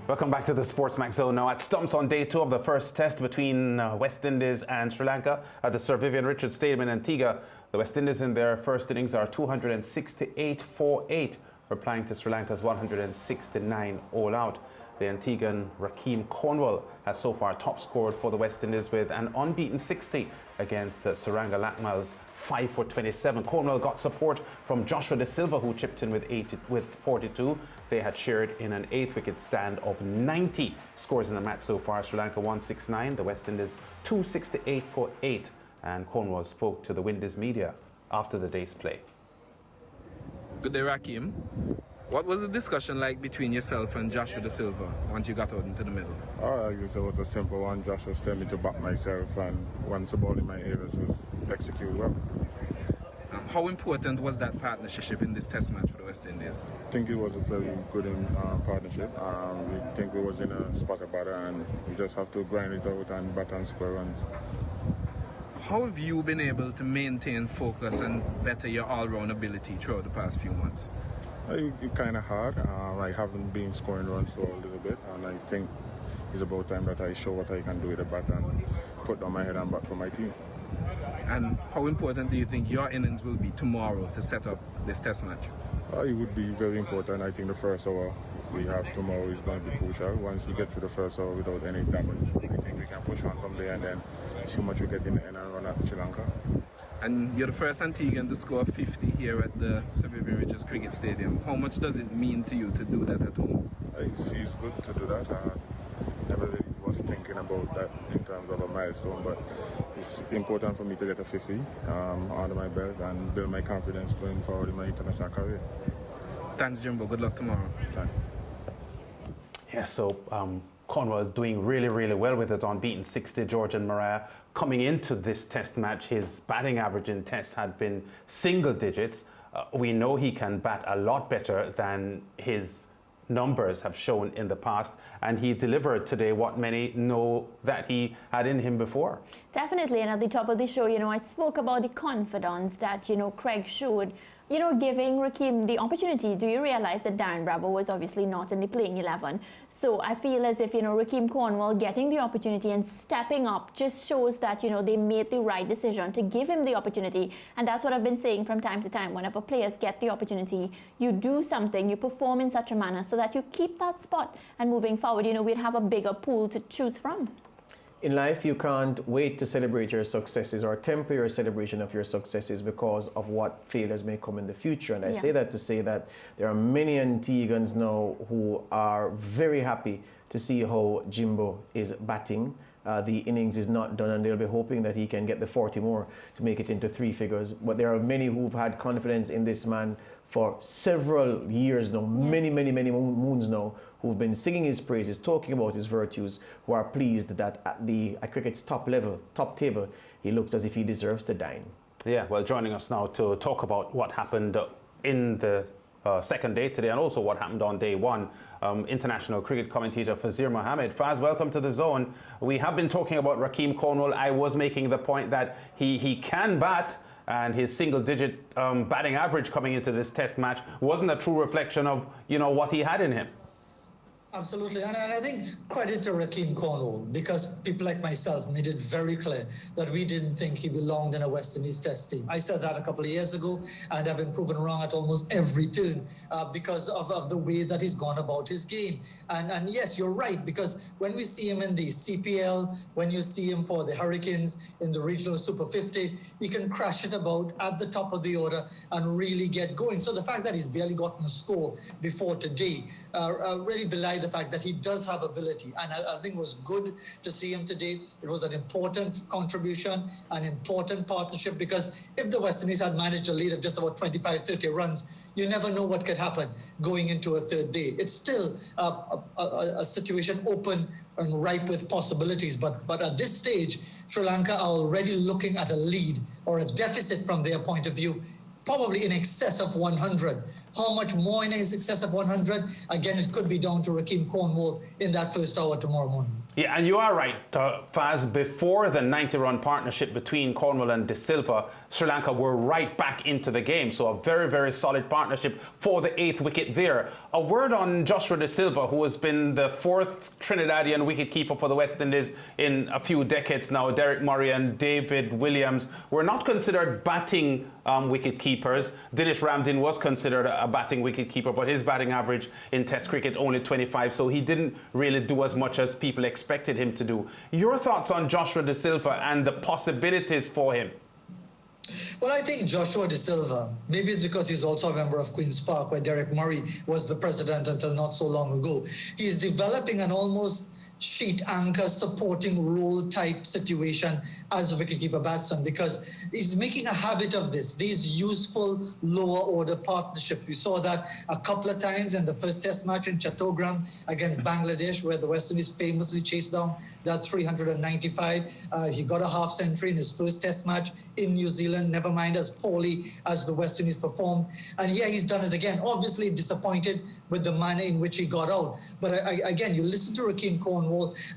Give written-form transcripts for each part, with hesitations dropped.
Welcome back to the SportsMax Zone. Now at stumps on day 2 of the first test between West Indies and Sri Lanka at the Sir Vivian Richards Stadium in Antigua. The West Indies in their first innings are 268 for 8, replying to Sri Lanka's 169 all out. The Antiguan Rakeem Cornwall has so far top scored for the West Indies with an unbeaten 60 against Saranga Lakmal's 5 for 27. Cornwall got support from Joshua De Silva, who chipped in with 42. They had shared in an 8th wicket stand of 90 scores in the match so far. Sri Lanka 169, the West Indies 268 for 8. And Cornwall spoke to the Windies media after the day's play. Good day, Rakeem. What was the discussion like between yourself and Joshua De Silva once you got out into the middle? I guess it was a simple one. Joshua was telling me to back myself, and once the ball in my areas was executed well. How important was that partnership in this test match for the West Indies? I think it was a very good partnership. We think we was in a spot of batter, and we just have to grind it out and bat and square runs. How have you been able to maintain focus and better your all-round ability throughout the past few months? It's kind of hard. I haven't been scoring runs for a little bit, and I think it's about time that I show what I can do with the bat and put down my head and bat for my team. And how important do you think your innings will be tomorrow to set up this test match? It would be very important. I think the first hour we have tomorrow is going to be crucial. Once we get to the first hour without any damage, I think we can push on from there and then see how much we get in the end and run at Sri Lanka. And you're the first Antiguan to score 50 here at the Sir Vivian Richards Cricket Stadium. How much does it mean to you to do that at home? It feels good to do that. I never really was thinking about that in terms of a milestone, but it's important for me to get a 50 under my belt and build my confidence going forward in my international career. Thanks, Jimbo. Good luck tomorrow. Thanks. Yeah, so Cornwall doing really, really well with it, unbeaten 60. George and Mariah coming into this test match, his batting average in tests had been single digits. We know he can bat a lot better than his numbers have shown in the past, and he delivered today what many know that he had in him before. Definitely, and at the top of the show, I spoke about the confidence that, Craig showed, giving Rakeem the opportunity. Do you realize that Darren Bravo was obviously not in the playing 11? So I feel as if, Rakeem Cornwall getting the opportunity and stepping up just shows that, they made the right decision to give him the opportunity. And that's what I've been saying from time to time. Whenever players get the opportunity, you do something, you perform in such a manner so that you keep that spot. And moving forward, we'd have a bigger pool to choose from. In life, you can't wait to celebrate your successes or temper your celebration of your successes because of what failures may come in the future. And I say that to say that there are many Antiguans now who are very happy to see how Jimbo is batting. The innings is not done, and they'll be hoping that he can get the 40 more to make it into 3 figures. But there are many who've had confidence in this man for several years now, many moons now, who've been singing his praises, talking about his virtues, who are pleased that at cricket's top level, top table, he looks as if he deserves to dine. Yeah, well, joining us now to talk about what happened in the second day today and also what happened on day 1, international cricket commentator Fazeer Mohammed. Faz, welcome to the zone. We have been talking about Rakeem Cornwall. I was making the point that he can bat, and his single-digit batting average coming into this test match wasn't a true reflection of, what he had in him. Absolutely, and I think credit to Rakeem Cornwall, because people like myself made it very clear that we didn't think he belonged in a West Indies test team. I said that a couple of years ago, and I've been proven wrong at almost every turn because of the way that he's gone about his game. And yes, you're right, because when we see him in the CPL, when you see him for the Hurricanes in the regional Super 50, he can crash it about at the top of the order and really get going. So the fact that he's barely gotten a score before today really belied the fact that he does have ability, and I think it was good to see him today. It was an important contribution, an important partnership, because if the West Indies had managed a lead of just about 25-30 runs, you never know what could happen going into a third day. It's still a situation open and ripe with possibilities, but at this stage, Sri Lanka are already looking at a lead or a deficit from their point of view, probably in excess of 100. How much more in excess of 100? Again, it could be down to Rakeem Cornwall in that first hour tomorrow morning. Yeah, and you are right, Faz. Before the 90-run partnership between Cornwall and De Silva, Sri Lanka were right back into the game. So a very, very solid partnership for the 8th wicket there. A word on Joshua De Silva, who has been the 4th Trinidadian wicketkeeper for the West Indies in a few decades now. Derek Murray and David Williams were not considered batting wicket-keepers. Dinesh Ramdin was considered a batting wicket-keeper, but his batting average in Test cricket only 25, so he didn't really do as much as people expected him to do. Your thoughts on Joshua De Silva and the possibilities for him? Well, I think Joshua De Silva, maybe it's because he's also a member of Queen's Park, where Derek Murray was the president until not so long ago. He's developing an almost sheet anchor supporting role type situation as a wicketkeeper batsman, because he's making a habit of these useful lower order partnerships. We saw that a couple of times in the first test match in Chattogram against Bangladesh, where the West Indies famously chased down that 395. He got a half century in his first test match in New Zealand, never mind as poorly as the West Indies performed. And here he's done it again. Obviously disappointed with the manner in which he got out. But again, you listen to Rakeem Cornwall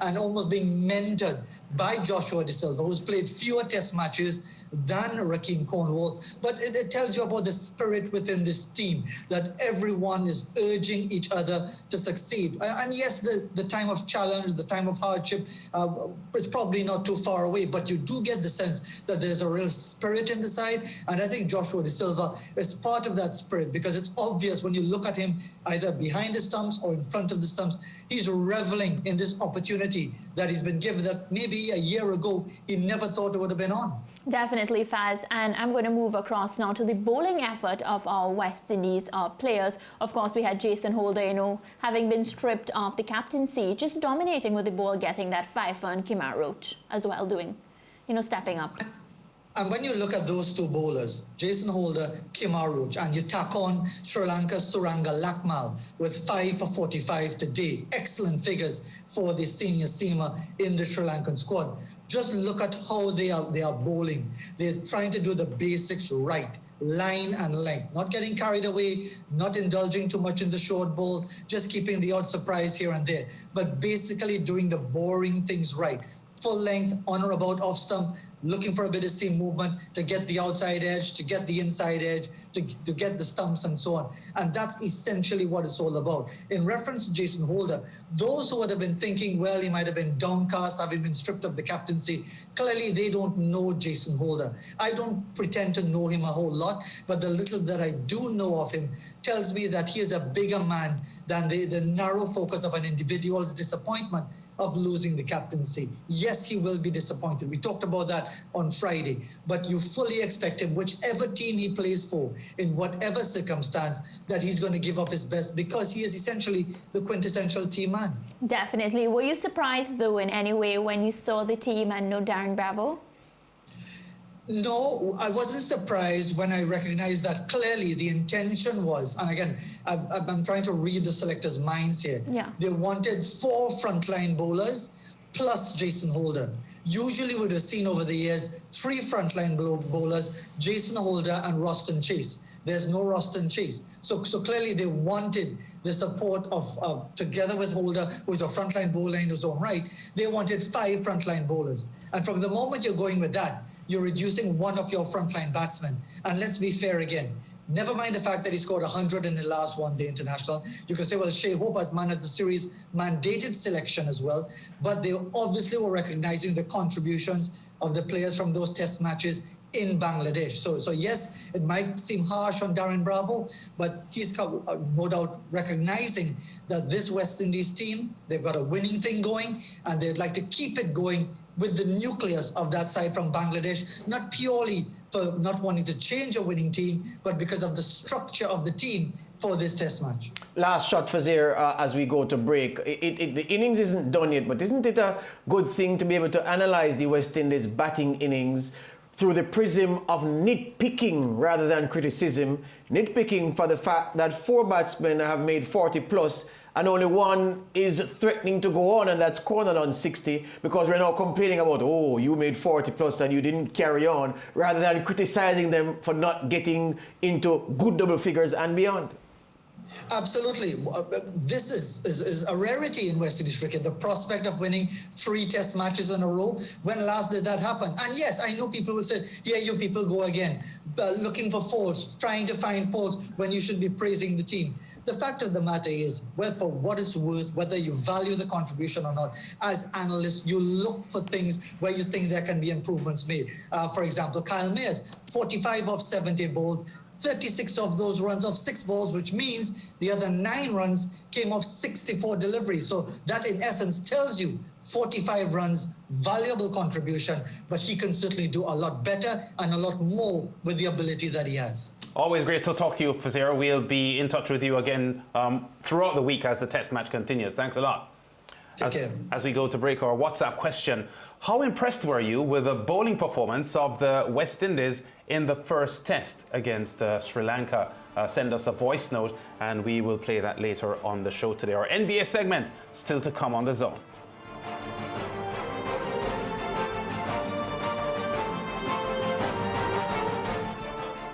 and almost being mentored by Joshua De Silva, who's played fewer test matches than Rakeem Cornwall. But it tells you about the spirit within this team, that everyone is urging each other to succeed. And yes, the time of challenge, the time of hardship is probably not too far away, but you do get the sense that there's a real spirit in the side. And I think Joshua De Silva is part of that spirit, because it's obvious when you look at him either behind the stumps or in front of the stumps, he's reveling in this opportunity that he's been given that maybe a year ago he never thought it would have been on. Definitely, Faz. And I'm going to move across now to the bowling effort of our West Indies players. Of course, we had Jason Holder, having been stripped of the captaincy, just dominating with the ball, getting that 5 for Kemar Roach as well, doing, stepping up. And when you look at those two bowlers, Jason Holder, Kemar Roach, and you tack on Sri Lanka's Suranga Lakmal with 5 for 45 today, excellent figures for the senior seamer in the Sri Lankan squad. Just look at how they are bowling. They're trying to do the basics right. Line and length, not getting carried away, not indulging too much in the short ball, just keeping the odd surprise here and there, but basically doing the boring things right. Full length, on or about off stump, looking for a bit of seam movement to get the outside edge, to get the inside edge, to get the stumps and so on. And that's essentially what it's all about. In reference to Jason Holder, those who would have been thinking, well, he might have been downcast, having been stripped of the captaincy, clearly they don't know Jason Holder. I don't pretend to know him a whole lot, but the little that I do know of him tells me that he is a bigger man than the narrow focus of an individual's disappointment of losing the captaincy. Yes, he will be disappointed. We talked about that on Friday, but you fully expect him, whichever team he plays for, in whatever circumstance, that he's going to give up his best, because he is essentially the quintessential team man. Definitely. Were you surprised, though, in any way when you saw the team and no Darren Bravo? No, I wasn't surprised when I recognized that clearly the intention was, and again, I'm trying to read the selectors' minds here. Yeah. They wanted 4 frontline bowlers plus Jason Holder. Usually we would have seen over the years 3 frontline bowlers, Jason Holder and Roston Chase. There's no Roston Chase. So clearly they wanted the support of together with Holder, who's a frontline bowler in his own right, they wanted 5 frontline bowlers. And from the moment you're going with that, you're reducing one of your frontline batsmen. And let's be fair again. Never mind the fact that he scored 100 in the last one-day international. You can say, well, Shea Hope as man of the series mandated selection as well. But they obviously were recognizing the contributions of the players from those test matches in Bangladesh. So yes, it might seem harsh on Darren Bravo, but he's no doubt recognizing that this West Indies team, they've got a winning thing going, and they'd like to keep it going with the nucleus of that side from Bangladesh, not purely for not wanting to change a winning team, but because of the structure of the team for this test match. Last shot, Fazeer, as we go to break. The innings isn't done yet, but isn't it a good thing to be able to analyze the West Indies batting innings through the prism of nitpicking rather than criticism? Nitpicking for the fact that 4 batsmen have made 40 plus and only one is threatening to go on, and that's Cornwall on 60, because we're now complaining about, oh, you made 40 plus and you didn't carry on, rather than criticizing them for not getting into good double figures and beyond. Absolutely. This is a rarity in West Indies cricket, the prospect of winning 3 test matches in a row. When last did that happen? And yes, I know people will say, here you people go again, looking for faults, trying to find faults when you should be praising the team. The fact of the matter is, well, for what it's worth, whether you value the contribution or not, as analysts, you look for things where you think there can be improvements made. For example, Kyle Mayers, 45 of 70 bowls, 36 of those runs off 6 balls, which means the other 9 runs came off 64 deliveries. So that in essence tells you 45 runs, valuable contribution, but he can certainly do a lot better and a lot more with the ability that he has. Always great to talk to you, Fazeer. We'll be in touch with you again throughout the week as the test match continues. Thanks a lot. Take care. As we go to break, our WhatsApp question: how impressed were you with the bowling performance of the West Indies in the first test against Sri Lanka? Send us a voice note and we will play that later on the show today. Our NBA segment still to come on The Zone.